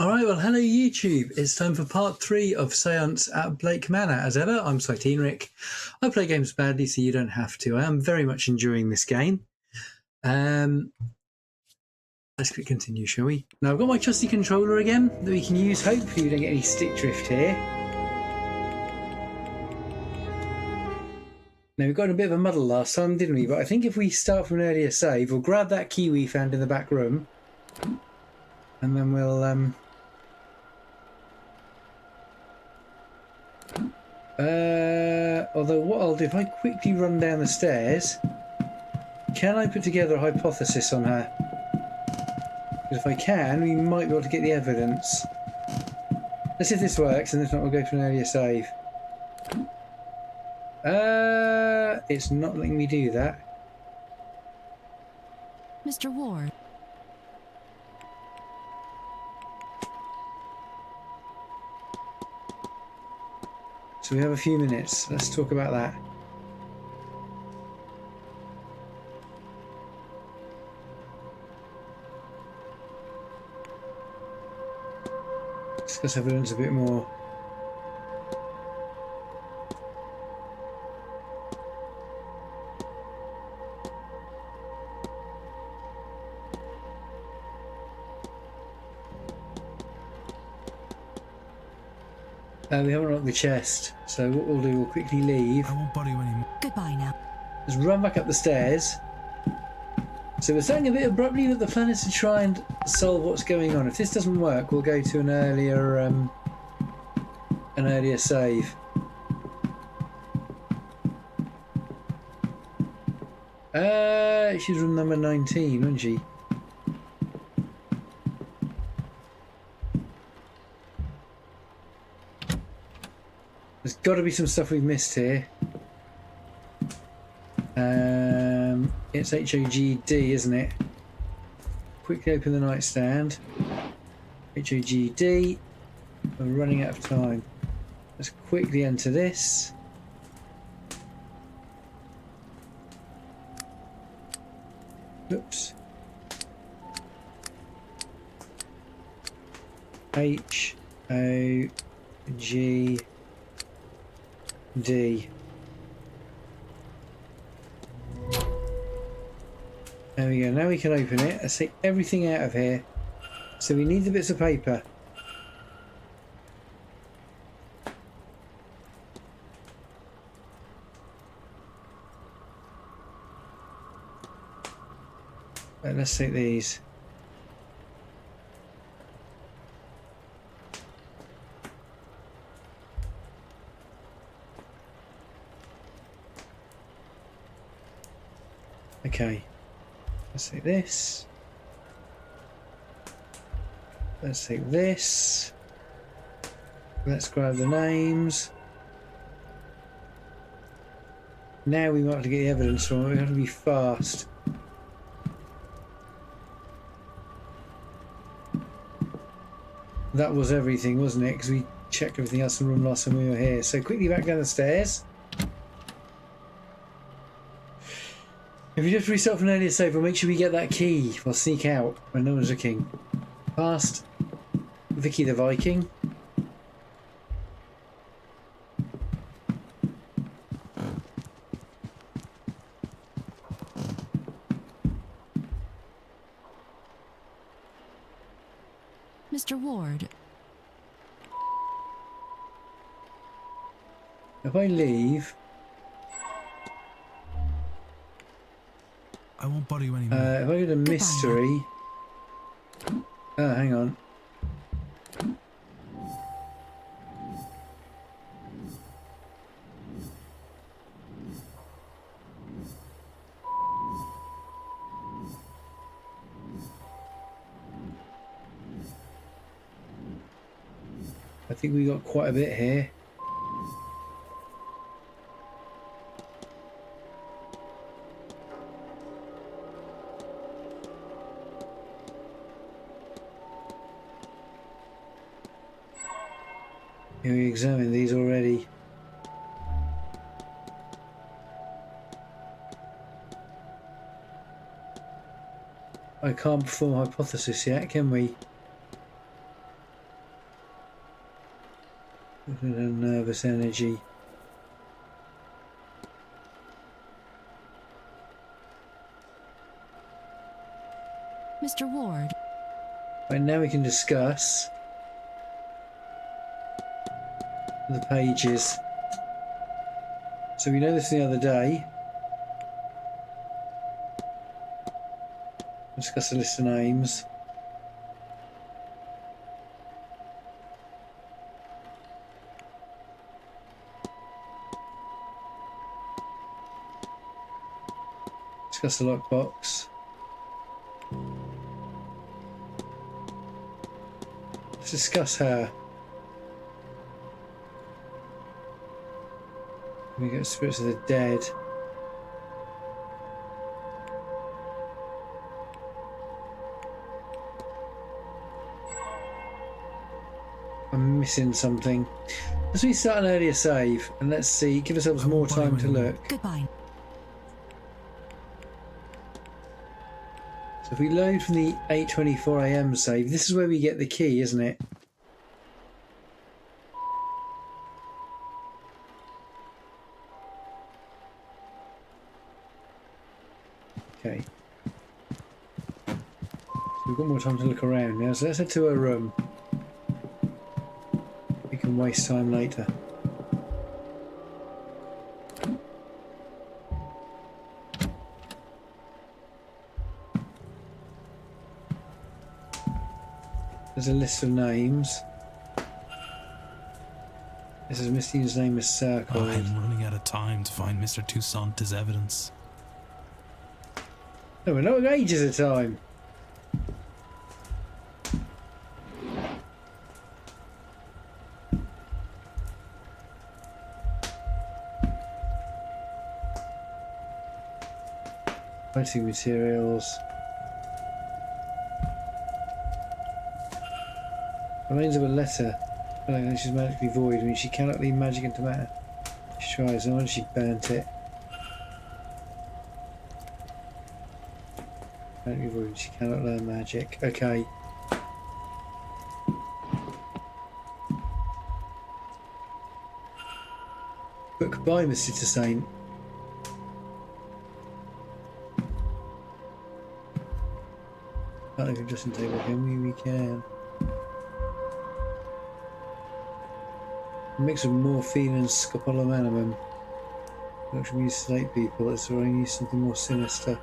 Alright, well hello YouTube. It's time for part 3 of Seance at Blake Manor. As ever, I'm Rick. I play games badly so you don't have to. I am very much enjoying this game. Let's continue, shall we? Now I've got my trusty controller again that we can use. Hopefully we don't get any stick drift here. Now we got in a bit of a muddle last time, didn't we? But I think if we start from an earlier save, we'll grab that key we found in the back room. And then we'll although what I'll do, if I quickly run down the stairs, can I put together a hypothesis on her? Because if I can, we might be able to get the evidence. Let's see if this works, and if not, we'll go for an earlier save. It's not letting me do that. Mr. Ward. So we have a few minutes. Let's talk about that. Discuss evidence a bit more. We haven't locked the chest, so what we'll do, we'll quickly leave. I won't bother you anymore. Goodbye now. Just run back up the stairs. So we're saying a bit abruptly that the plan is to try and solve what's going on. If this doesn't work, we'll go to an earlier save. She's room number 19, wasn't she? There's got to be some stuff we've missed here. It's HOGD, isn't it? Quickly open the nightstand. HOGD. We're running out of time. Let's quickly enter this. Oops. HOGD. There we go, now we can open it. Let's take everything out of here. So we need the bits of paper. Let's take these. Okay. Let's take this. Let's take this. Let's grab the names. Now we might have to get the evidence from it. We have to be fast. That was everything, wasn't it? Because we checked everything else in the room last time we were here. So quickly back down the stairs. If you just restart from an earlier save, we'll make sure we get that key. We'll sneak out when no one's looking. Past Vicky the Viking. Mr. Ward. If I leave... I won't bother you anymore. if I go to mystery... Oh, hang on. I think we got quite a bit here. We examined these already. I can't perform hypothesis yet, can we? Nervous energy. Mr. Ward. Right, now we can discuss the pages. So we know this the other day. Discuss a list of names. Discuss the lockbox. Let's discuss her. We get spirits of the dead. I'm missing something. Let's restart an earlier save and let's see. Give ourselves more time to look. Goodbye. So if we load from the 8:24 AM save, this is where we get the key, isn't it? Okay. So we've got more time to look around now, so let's head to her room. We can waste time later. There's a list of names. This is Misty's name is circled. I'm running out of time to find Mr. Toussaint as evidence. No, we're not ages of time. Writing materials. Remains of a letter. I don't know, she's magically void. I mean, she cannot leave magic into matter. She tries, and once she burnt it. Magically void. She cannot learn magic. Okay. Book by Mr. Toussaint. Can't leave a dressing table. Can we? We can. A mix of morphine and scopolamine. Not should we use sedate people, let's try and use something more sinister.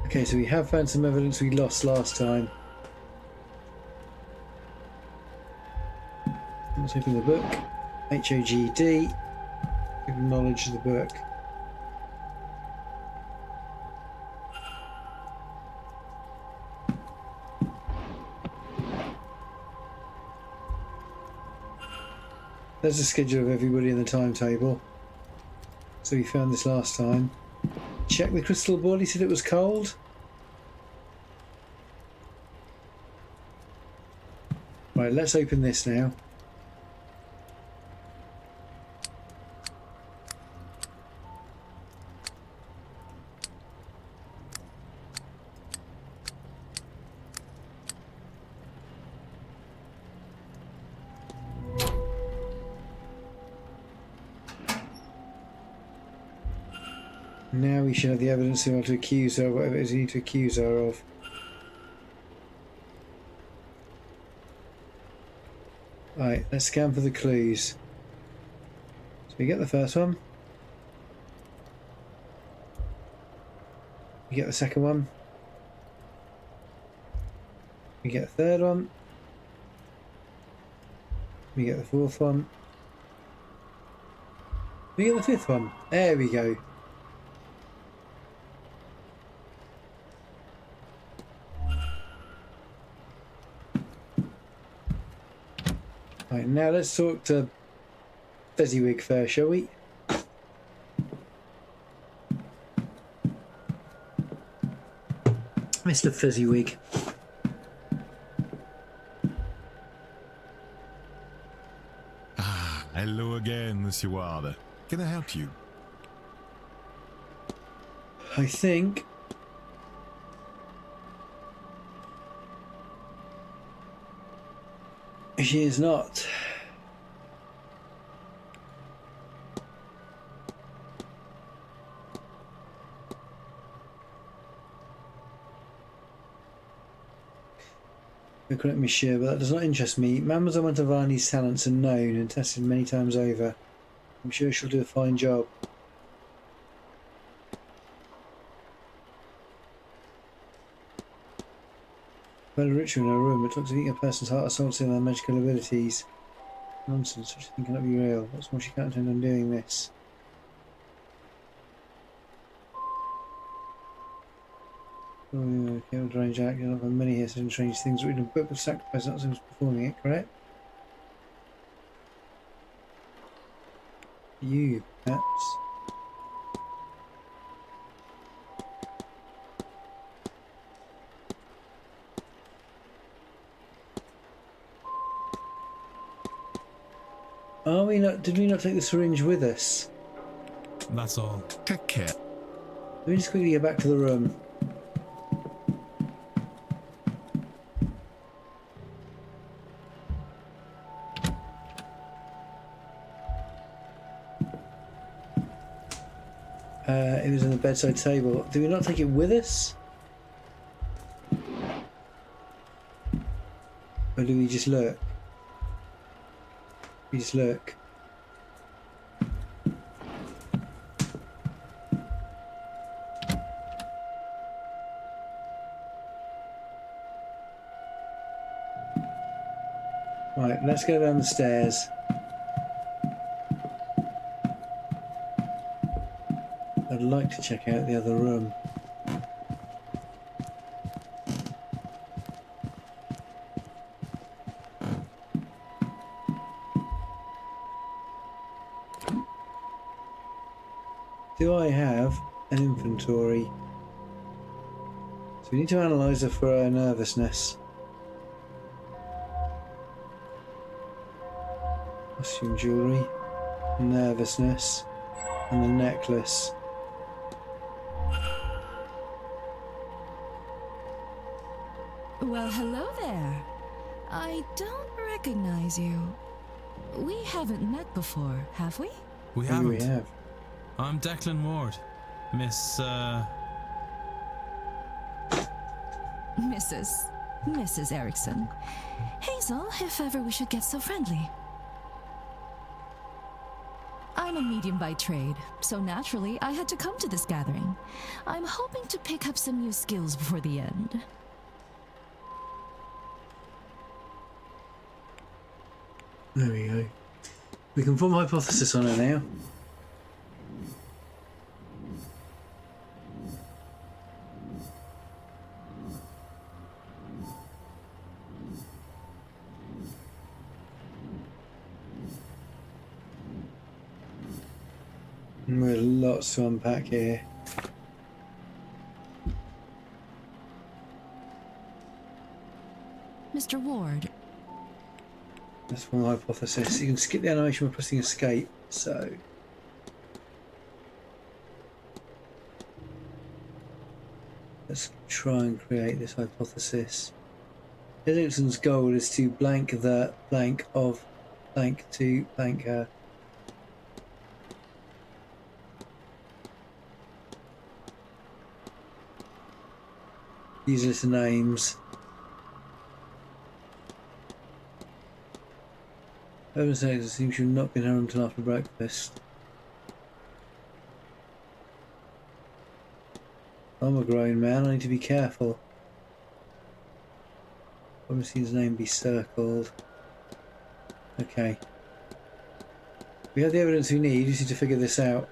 Okay, so we have found some evidence we lost last time. Let's open the book. HOGD. Acknowledge the book. There's a schedule of everybody in the timetable. So we found this last time. Check the crystal ball, he said it was cold. Right, let's open this now. Now we should have the evidence to be able to accuse her of whatever it is we need to accuse her of. Right, let's scan for the clues. So we get the first one. We get the second one. We get the third one. We get the fourth one. We get the fifth one. There we go. Right, now let's talk to Fezziwig first, shall we? Mr. Fezziwig. Ah, hello again, Monsieur Ward. Can I help you? I think She is not. Correct me, sure, but that does not interest me. Mademoiselle Mantovani's talents are known and tested many times over. I'm sure she'll do a fine job. Well, a ritual in her room, it looks like a person's heart or soul to their magical abilities. Nonsense, such a thing cannot be real. What's more, she can't intend on doing this. Oh, yeah, okay, old range act. You'll have many here certain strange things written in a book of sacrifice, not someone's performing it, correct? You, perhaps. Are we not? Did we not take the syringe with us? That's all. Take care. Let me just quickly get back to the room. It was on the bedside table. Did we not take it with us? Or do we just look? We just look. Right, let's go down the stairs. I'd like to check out the other room. Do I have an inventory? So we need to analyse her for her nervousness. Costume jewellery, nervousness, and the necklace. Well, hello there. I don't recognize you. We haven't met before, have we? We Maybe haven't. we have. I'm Declan Ward. Miss, Mrs. Erickson. Hazel, if ever we should get so friendly. I'm a medium by trade, so naturally I had to come to this gathering. I'm hoping to pick up some new skills before the end. There we go. We can form a hypothesis on her now. And we've lots to unpack here. Mr. Ward, That's one hypothesis. You can skip the animation by pressing escape, so... Let's try and create this hypothesis. Erickson's goal is to blank the blank of blank to blank her. These are the names. Urban Sex, it seems you've not been home until after breakfast. I'm a grown man, I need to be careful. I've seen his name be circled. Okay. We have the evidence we need, we just need to figure this out.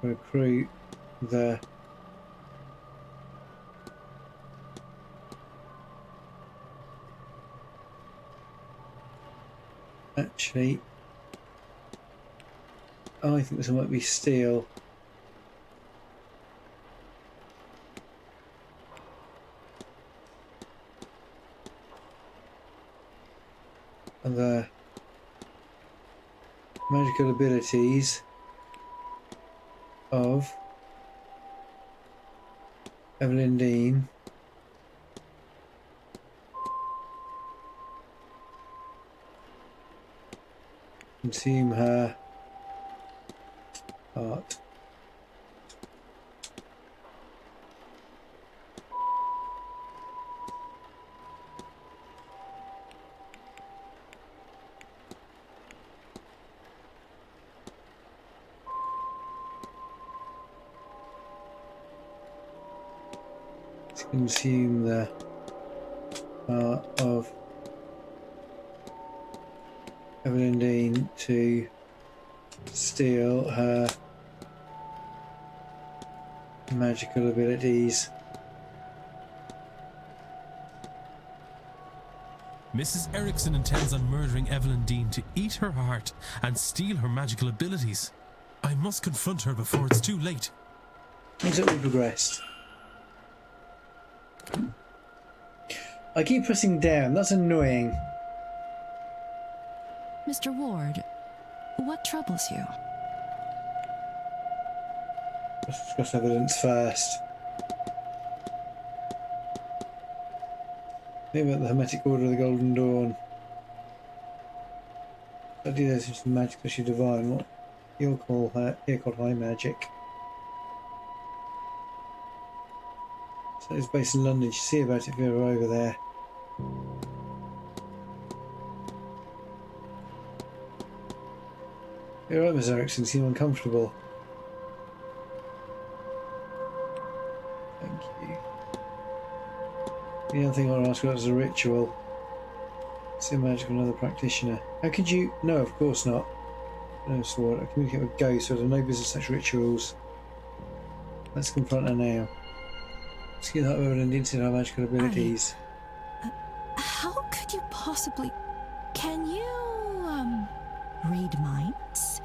Recruit the actually I think this might be steel. other magical abilities of Evelyn Dean. Consume her heart. Consume the heart of Evelyn Dean to steal her magical abilities. Mrs. Erickson intends on murdering Evelyn Dean to eat her heart and steal her magical abilities. I must confront her before it's too late. Things that we progressed. I keep pressing down, that's annoying. Mr. Ward, what troubles you? Let's discuss evidence first. Maybe about the Hermetic Order of the Golden Dawn. I do this is magic, especially divine. What you'll call her here called high magic. So it's based in London. You should see about it if you're ever over there. You're right, Miss Erickson. Seem uncomfortable. Thank you. The other thing I want to ask about is a ritual. See a magic of another practitioner. How could you? No, of course not. No sword. I communicate with ghosts, so I have no business such rituals. Let's confront her now. Excuse that woman and into her magical abilities. How could you possibly... Can you, read minds?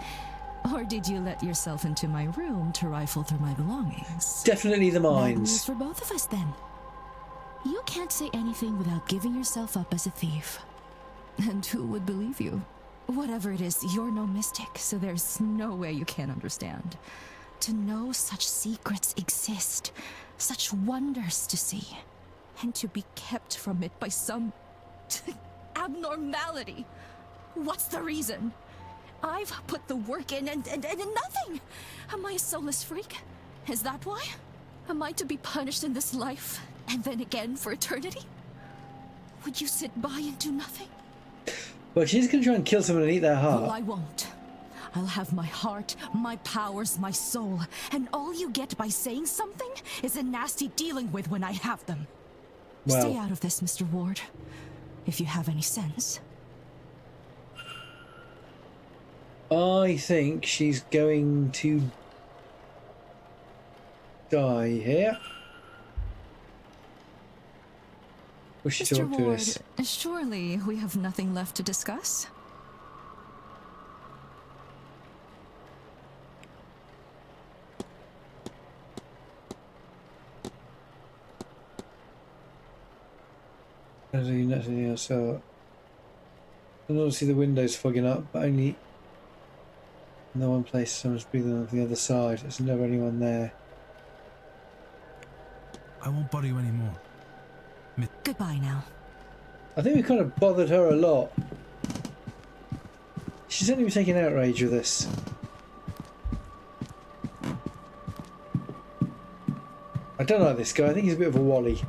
Or did you let yourself into my room to rifle through my belongings? Definitely the Bad news mines. for both of us, then. You can't say anything without giving yourself up as a thief. And who would believe you? Whatever it is, you're no mystic, so there's no way you can't understand. To know such secrets exist, such wonders to see, and to be kept from it by some abnormality. What's the reason? I've put the work in and nothing. Am I a soulless freak? Is that why? Am I to be punished in this life and then again for eternity? Would you sit by and do nothing? Well, she's going to try and kill someone and eat their heart. Well, I won't. I'll have my heart, my powers, my soul, and all you get by saying something is a nasty dealing with when I have them. Well, stay out of this, Mr. Ward, if you have any sense. I think she's going to die here. Will she Mr. talk to Ward, us? surely we have nothing left to discuss? Nothing else. So, I don't see the windows fogging up, but only in the one place someone's breathing on the other side. There's never anyone there. I won't bother you anymore. Goodbye now. I think we kind of bothered her a lot. She's only been taking outrage with us. I don't like this guy. I think he's a bit of a wally.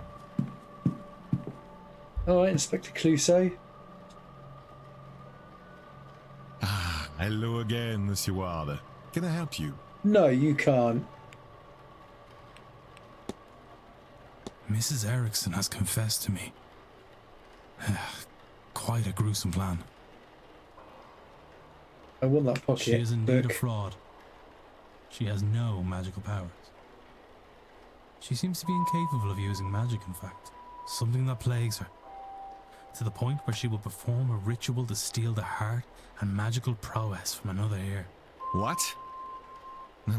Alright, Inspector Clouseau. Ah, hello again, Monsieur Ward. Can I help you? No, you can't. Mrs. Erickson has confessed to me. Quite a gruesome plan. I want that pocket. She is indeed a book. fraud. She has no magical powers. She seems to be incapable of using magic, in fact. Something that plagues her. To the point where she will perform a ritual to steal the heart and magical prowess from another ear. What? No,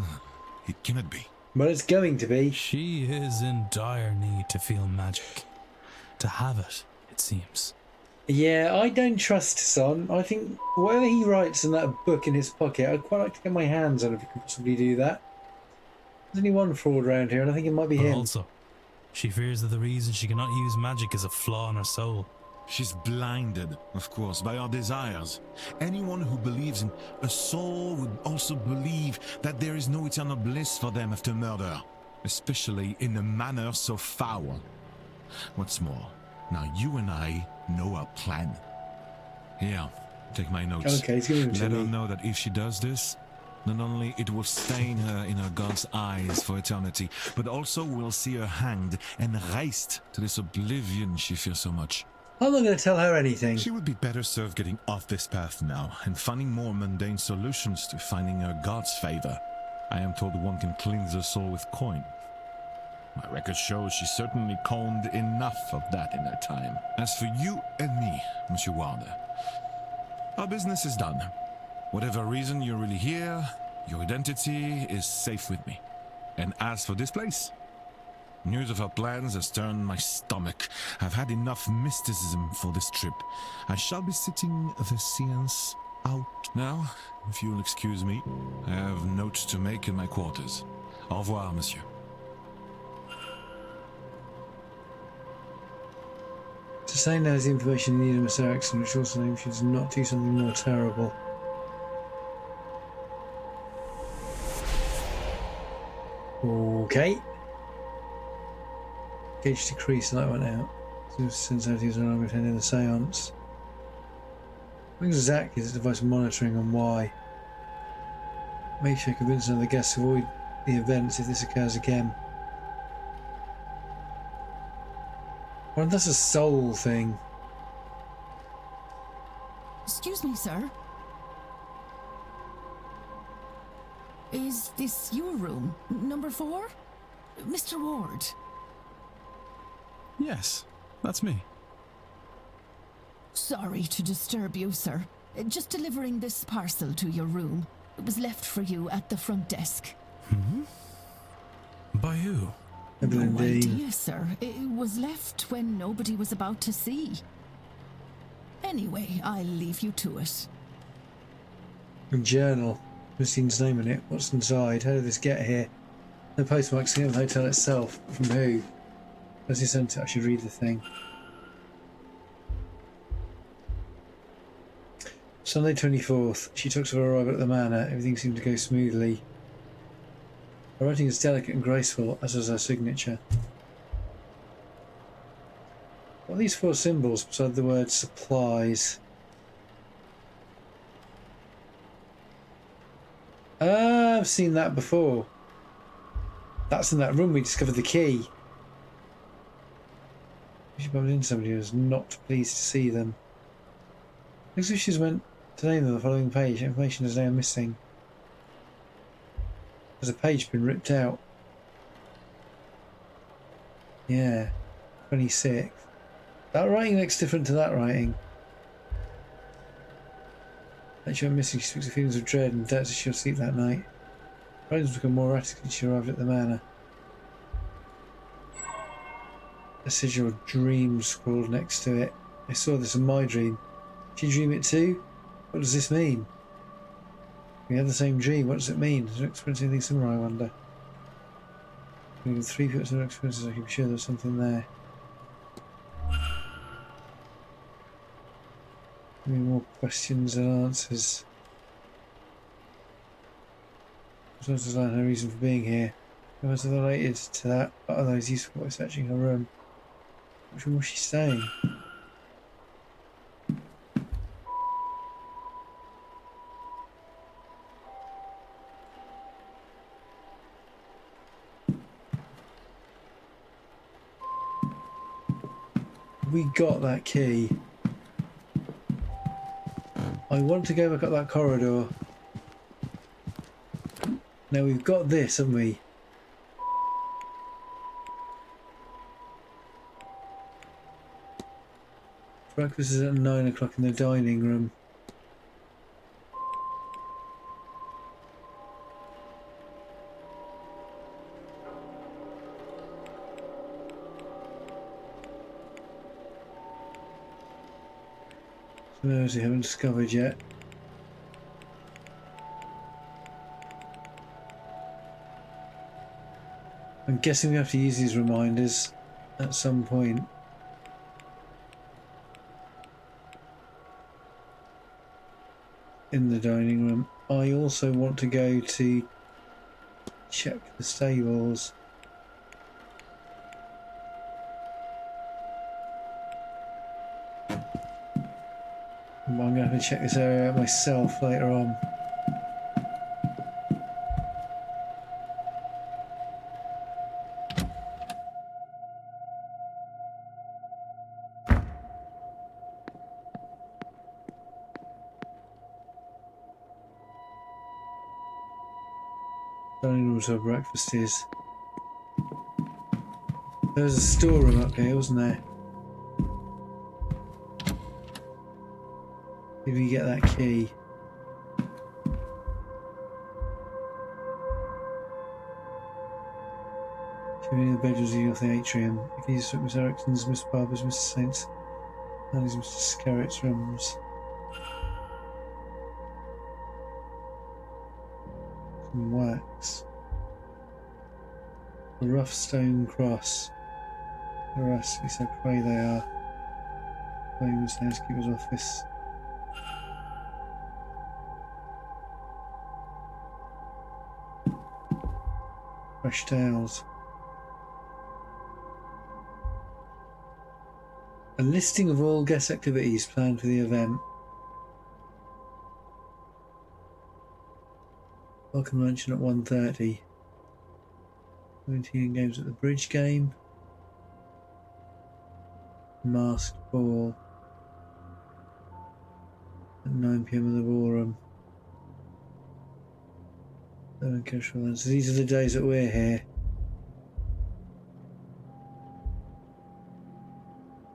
it cannot be. Well, it's going to be. She is in dire need to feel magic. To have it, it seems. Yeah, I don't trust Son. I think whatever he writes in that book in his pocket, I'd quite like to get my hands on if he could possibly do that. There's only one fraud around here, and I think it might be But him. also, she fears that the reason she cannot use magic is a flaw in her soul. She's blinded, of course, by our desires. Anyone who believes in a soul would also believe that there is no eternal bliss for them after murder, especially in a manner so foul. What's more, now you and I know our plan. Here, take my notes. Okay, he's giving them to Let her me. know that if she does this, not only it will stain her in her god's eyes for eternity, but also we'll see her hanged and raised to this oblivion she fears so much. I'm not going to tell her anything. She would be better served getting off this path now and finding more mundane solutions to finding her god's favor. I am told one can cleanse her soul with coin. My record shows she certainly coined enough of that in her time. As for you and me, Monsieur Warner, our business is done. Whatever reason you're really here, your identity is safe with me. And as for this place, news of our plans has turned my stomach. I've had enough mysticism for this trip. I shall be sitting the seance out. Now, if you'll excuse me, I have notes to make in my quarters. Au revoir, monsieur. Sustain knows the information you need of Miss Erickson, which also means she does not do something more terrible. Okay. Gauge decreased, the light went out. Sensitivities are now attending the seance. What exactly is this device monitoring and why? Make sure convince another guest to avoid the events if this occurs again. Well, that's a soul thing. Excuse me, sir. Is this your room? Number 4? Mr. Ward. Yes, that's me. Sorry to disturb you, sir. Just delivering this parcel to your room. It was left for you at the front desk. By who? Evelyn No Dean. idea, sir. It was left when nobody was about to see. Anyway, I'll leave you to it. A journal. Christine's name in it. What's inside? How did this get here? No postmark seen on the hotel itself. From who? As he sent it, I should read the thing. Sunday 24th. She talks of her arrival at the manor. Everything seemed to go smoothly. Her writing is delicate and graceful, as is her signature. What are these 4 symbols beside the word supplies? Ah, I've seen that before. That's in that room we discovered the key. She bumped into somebody who was not pleased to see them. Looks as if she's meant to name them on the following page. Information is now missing. There's a page been ripped out. Yeah, 26th. That writing looks different to that writing. Like she went missing, she speaks of feelings of dread and doubts that she'll sleep that night. Writings become more erratic when she arrived at the manor. A sigil of dreams scrawled next to it. I saw this in my dream. Did you dream it too? What does this mean? We had the same dream. What does it mean? Does it experience anything similar, I wonder? With 3 people similar experiences, I can be sure there's something there. Maybe more questions than answers. Sometimes I learn her reason for being here. It was related to that, but otherwise useful by searching her room. Which room was she staying? We got that key. I want to go back up that corridor. Now we've got this, haven't we? Breakfast is at 9 o'clock in the dining room. Some areas we haven't discovered yet. I'm guessing we have to use these reminders at some point. In the dining room. I also want to go to check the stables. I'm going to have to check this area out myself later on. Dining room's where breakfast is. There was a storeroom up here, wasn't there? Did we get that key? Show me the bedrooms leading off the atrium. The keys to Miss Erickson's, Miss Barber's, Mr. Saint's, and these Mr. Scarrett's rooms. Some wax. A rough stone cross. The rest, at least I pray they are. Famous housekeeper's office. Fresh towels. A listing of all guest activities planned for the event. Welcome luncheon at 1:30. 17 games at the bridge game. Masked ball. At 9 PM in the ballroom. So these are the days that we're here.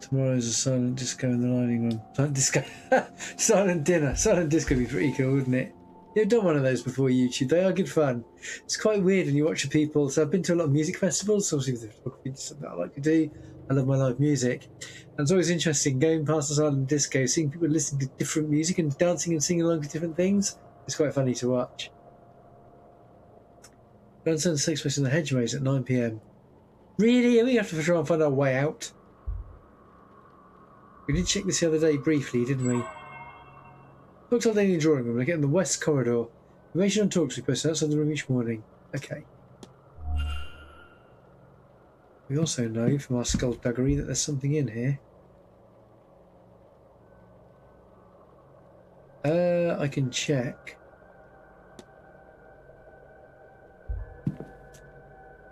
Tomorrow's a silent disco in the dining room. Silent disco. Silent dinner. Silent disco would be pretty cool, wouldn't it? You've done one of those before YouTube. They are good fun. It's quite weird when you watch the people. So I've been to a lot of music festivals. Obviously, with photography, it's something I like to do. I love my live music. And it's always interesting going past the silent disco, seeing people listening to different music and dancing and singing along to different things. It's quite funny to watch. Grandson takes place in the hedge maze at 9 PM. Really? We have to try and find our way out. We did check this the other day briefly, didn't we? Talks all day in the drawing room. I get in the west corridor. Information on talks we post outside the room each morning. Okay. We also know from our skullduggery that there's something in here. I can check.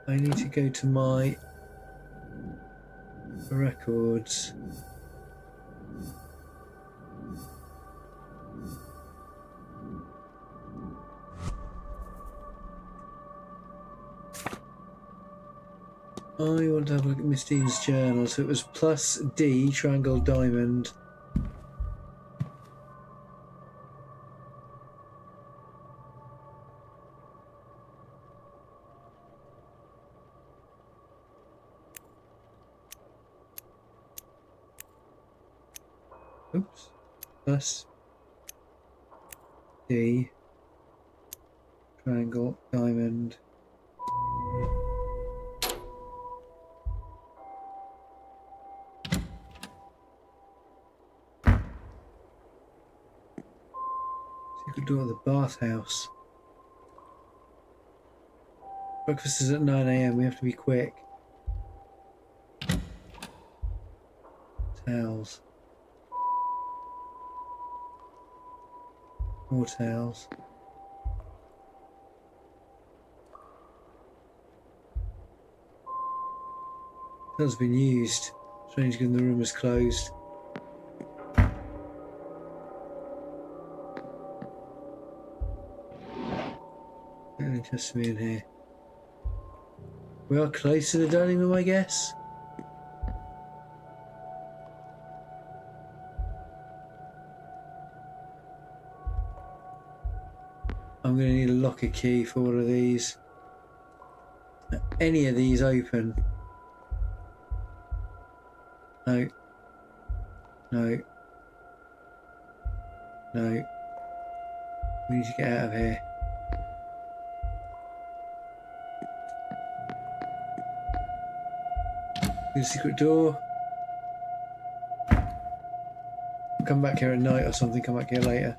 I need to go to my records. I want to have a look at Miss Dean's journal. So it was plus D, triangle, diamond. Oops. Plus D, triangle, diamond. Secret door of the bathhouse. Breakfast is at 9 AM. We have to be quick. Towels. More towels. Towels have been used. Strange given the room is closed. Don't interest me in here. We are close to the dining room, I guess. I'm going to need a locker key for all of these. Any of these open? No. No. No. We need to get out of here. Through the secret door. Come back here at night or something, come back here later.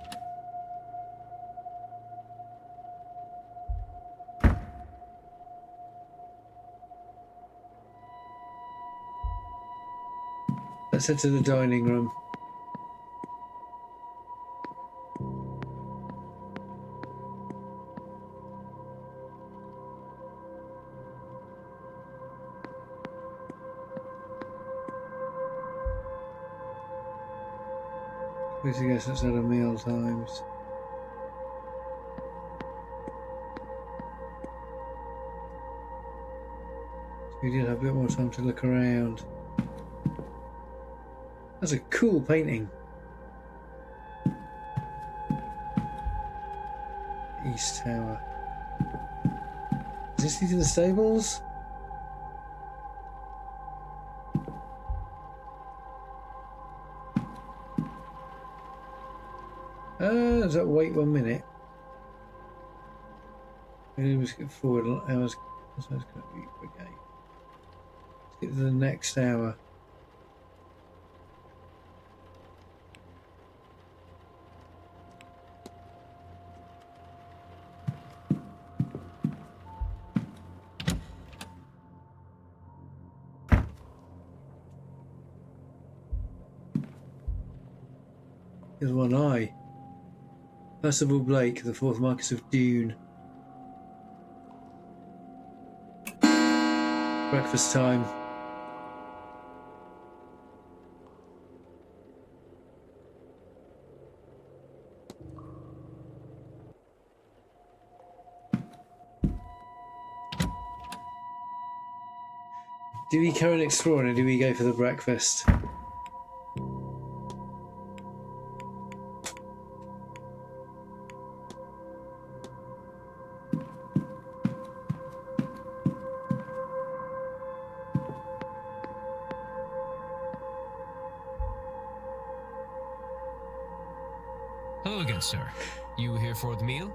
Let's head to the dining room. Please guess it's out of meal times. We did have a bit more time to look around. That's a cool painting. East Tower. Is this leading to the stables? Does that wait 1 minute? Maybe we skip forward. Hours. Okay. Let's get to the next hour. Here's one eye. Percival Blake, the 4th Marquis of Dune. Breakfast time. Do we carry on exploring or do we go for the breakfast? Hello again, sir. You here for the meal?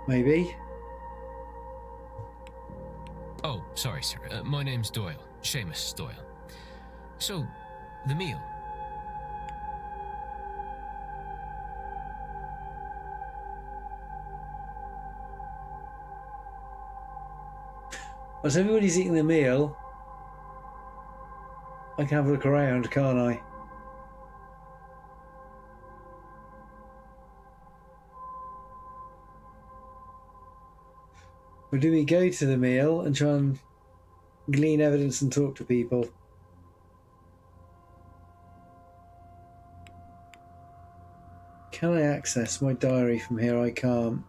Maybe. Oh, sorry, sir. My name's Doyle. Seamus Doyle. So, the meal. As everybody's eating the meal, I can have a look around, can't I? Or do we go to the meal and try and glean evidence and talk to people? Can I access my diary from here? I can't.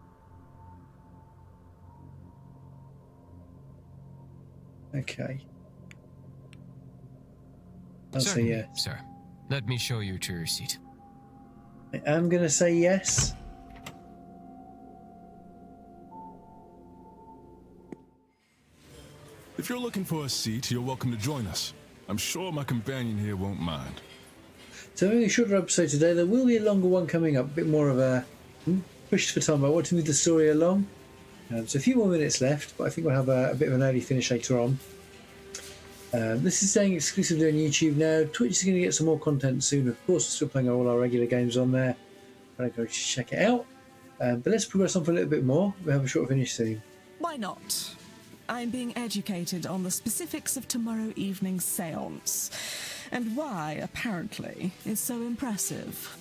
Okay. I'll say Certainly, yes. sir. Let me show you to your seat. I am going to say yes. If you're looking for a seat, you're welcome to join us. I'm sure my companion here won't mind. So maybe a shorter episode today. There will be a longer one coming up. A bit more of a push for time. I want to move the story along. So a few more minutes left, but I think we'll have a bit of an early finish later on. This is staying exclusively on YouTube now. Twitch is going to get some more content soon. Of course, we're still playing all our regular games on there. I'll go check it out. But let's progress on for a little bit more. We'll have a short finish soon. Why not? I'm being educated on the specifics of tomorrow evening's seance, and why, apparently, is so impressive.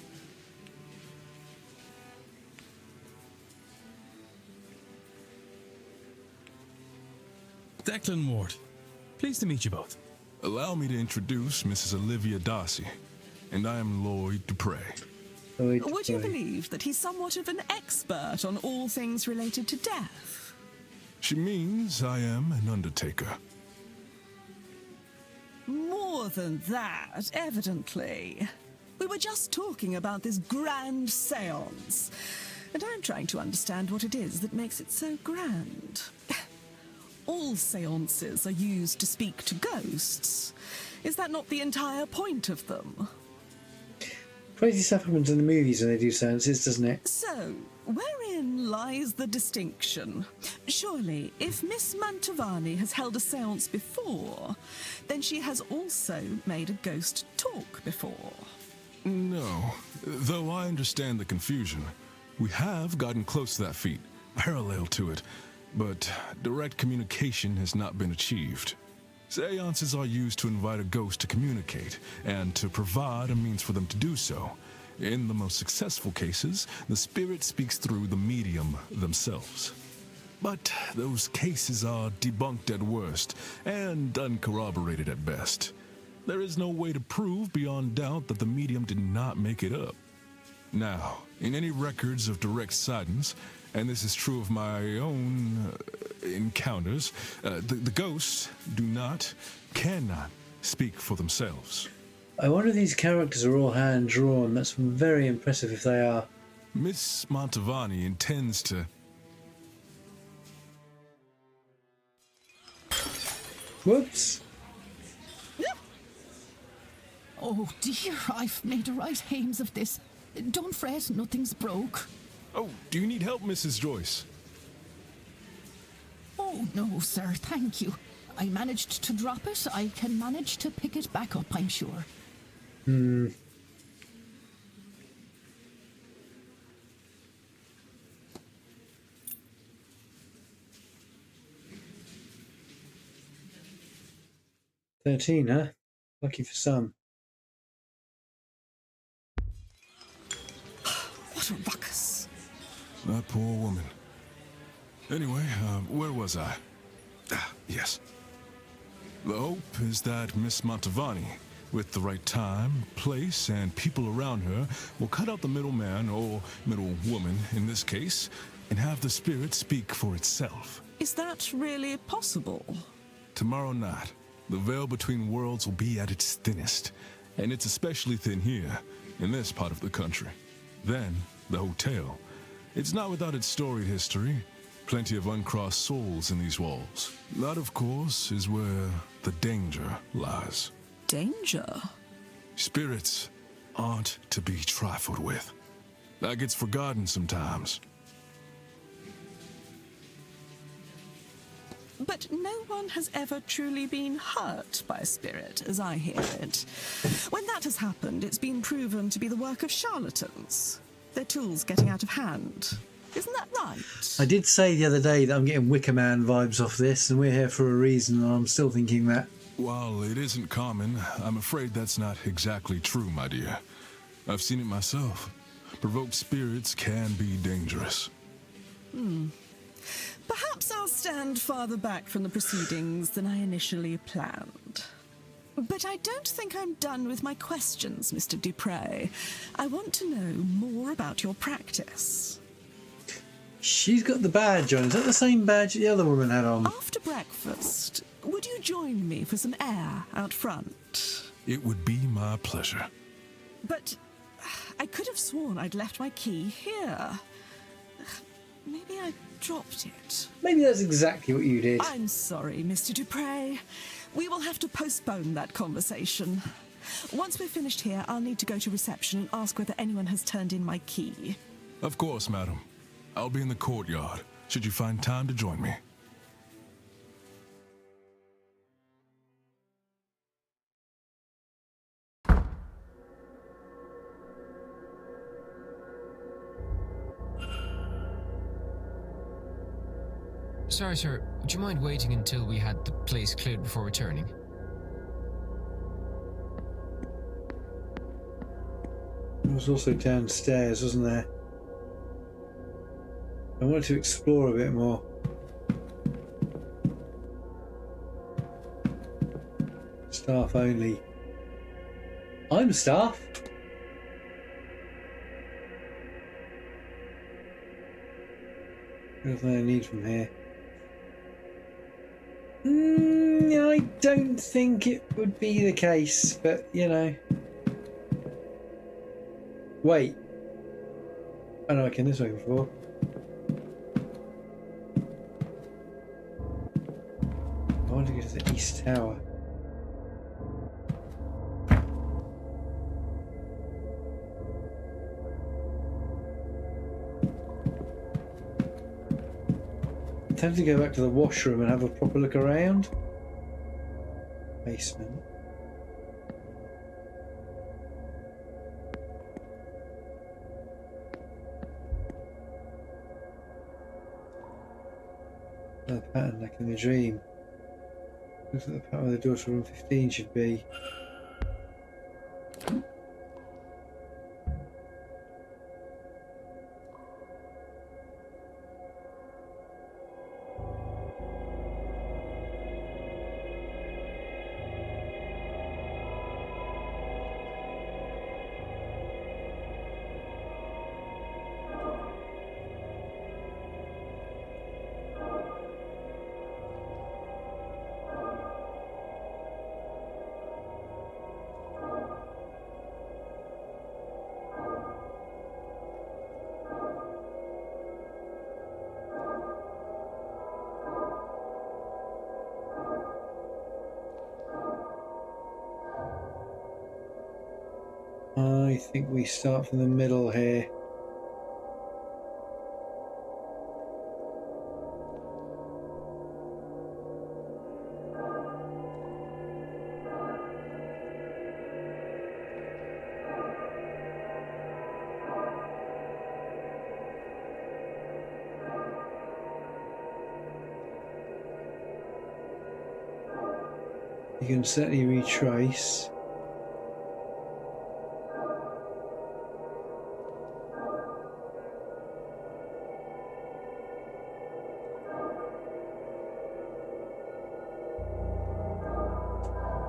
Declan Ward. Pleased to meet you both. Allow me to introduce Mrs. Olivia Darcy, and I am Lloyd Dupre. Would you believe that he's somewhat of an expert on all things related to death? She means I am an undertaker. More than that, evidently. We were just talking about this grand seance, and I'm trying to understand what it is that makes it so grand. All seances are used to speak to ghosts. Is that not the entire point of them? Crazy stuff happens in the movies when they do seances, doesn't it? So, wherein lies the distinction? Surely, if Miss Mantovani has held a séance before, then she has also made a ghost talk before. No, though I understand the confusion. We have gotten close to that feat, parallel to it, but direct communication has not been achieved. Seances are used to invite a ghost to communicate, and to provide a means for them to do so. In the most successful cases, the spirit speaks through the medium themselves. But those cases are debunked at worst, and uncorroborated at best. There is no way to prove beyond doubt that the medium did not make it up. Now, in any records of direct sightings, and this is true of my own encounters, the ghosts cannot speak for themselves. I wonder if these characters are all hand-drawn. That's very impressive if they are. Miss Mantovani intends to... Whoops. Oh dear, I've made a right hames of this. Don't fret, nothing's broke. Oh, do you need help, Mrs. Joyce? Oh no, sir, thank you. I managed to drop it. I can manage to pick it back up, I'm sure. 13, huh? Lucky for some. What a ruckus. That poor woman. Anyway, where was I? Yes. The hope is that Miss Mantovani, with the right time, place, and people around her, will cut out the middleman, or middlewoman in this case, and have the spirit speak for itself. Is that really possible? Tomorrow night, the veil between worlds will be at its thinnest, and it's especially thin here, in this part of the country. Then, the hotel. It's not without its storied history. Plenty of uncrossed souls in these walls. That, of course, is where the danger lies. Danger? Spirits aren't to be trifled with. That gets forgotten sometimes. But no one has ever truly been hurt by a spirit, as I hear it. When that has happened, it's been proven to be the work of charlatans. Their tools getting out of hand. Isn't that right? I did say the other day that I'm getting Wicker Man vibes off this, and we're here for a reason, and I'm still thinking that. While it isn't common, I'm afraid that's not exactly true, my dear. I've seen it myself. Provoked spirits can be dangerous. Perhaps I'll stand farther back from the proceedings than I initially planned. But I don't think I'm done with my questions, Mr. Dupre. I want to know more about your practice. She's got the badge on. Is that the same badge the other woman had on? After breakfast, would you join me for some air out front? It would be my pleasure. But I could have sworn I'd left my key here. Maybe I dropped it. Maybe that's exactly what you did. I'm sorry, Mr. Dupre. We will have to postpone that conversation. Once we're finished here, I'll need to go to reception and ask whether anyone has turned in my key. Of course, madam. I'll be in the courtyard, should you find time to join me. Sorry, sir. Would you mind waiting until we had the place cleared before returning? There was also downstairs, wasn't there? I wanted to explore a bit more. Staff only. I'm staff. Nothing I need from here. I don't think it would be the case, but you know. Wait. I know I came this way before. I want to go to the East Tower. I'm tempted to go back to the washroom and have a proper look around. Basement. Another pattern like in the dream. Looks like the pattern where the door to room 15 should be. I think we start from the middle here. You can certainly retrace.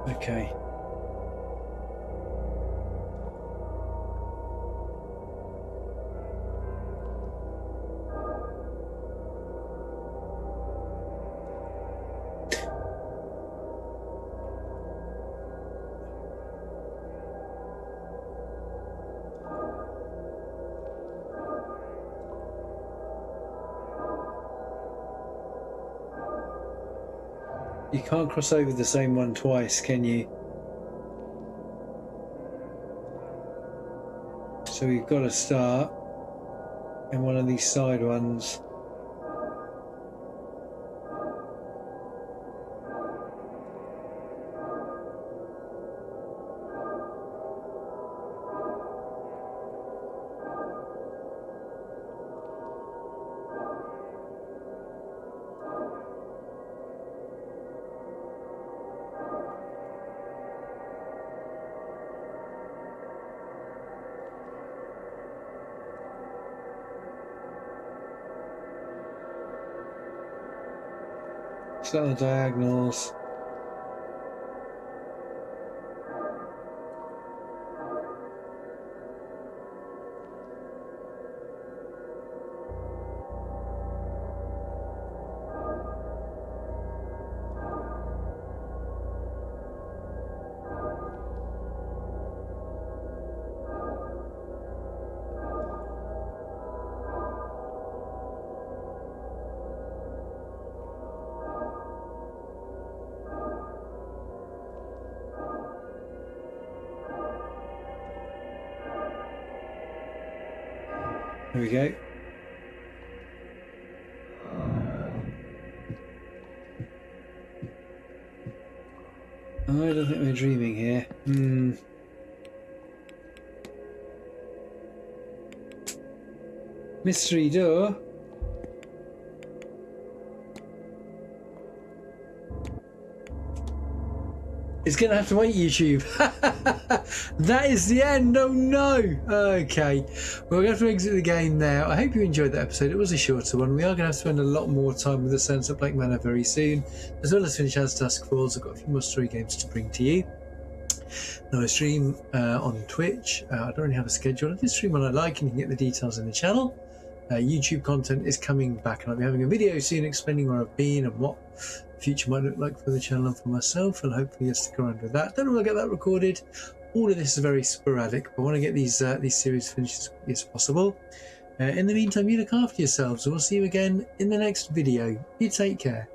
Okay. You can't cross over the same one twice, can you? So we've got to start in one of these side ones. Start on the diagonals. There we go. I don't think we're dreaming here. Mystery door. It's gonna have to wait, YouTube. That is the end. Oh no. Okay. Well, we're gonna have to exit the game now. I hope you enjoyed that episode. It was a shorter one. We are gonna have to spend a lot more time with the Seance at Blake Manor very soon, as well as finish As Dusk Falls. I've got a few more story games to bring to you. Now I stream on Twitch. I don't really have a schedule. I did stream when I like, and you can get the details in the channel. YouTube content is coming back, and I'll be having a video soon explaining where I've been and what the future might look like for the channel and for myself, and hopefully you'll stick around with that. Don't know when I'll get that recorded. All of this is very sporadic, but I want to get these series finished as quickly as possible. In the meantime, you look after yourselves, and we'll see you again in the next video. You take care.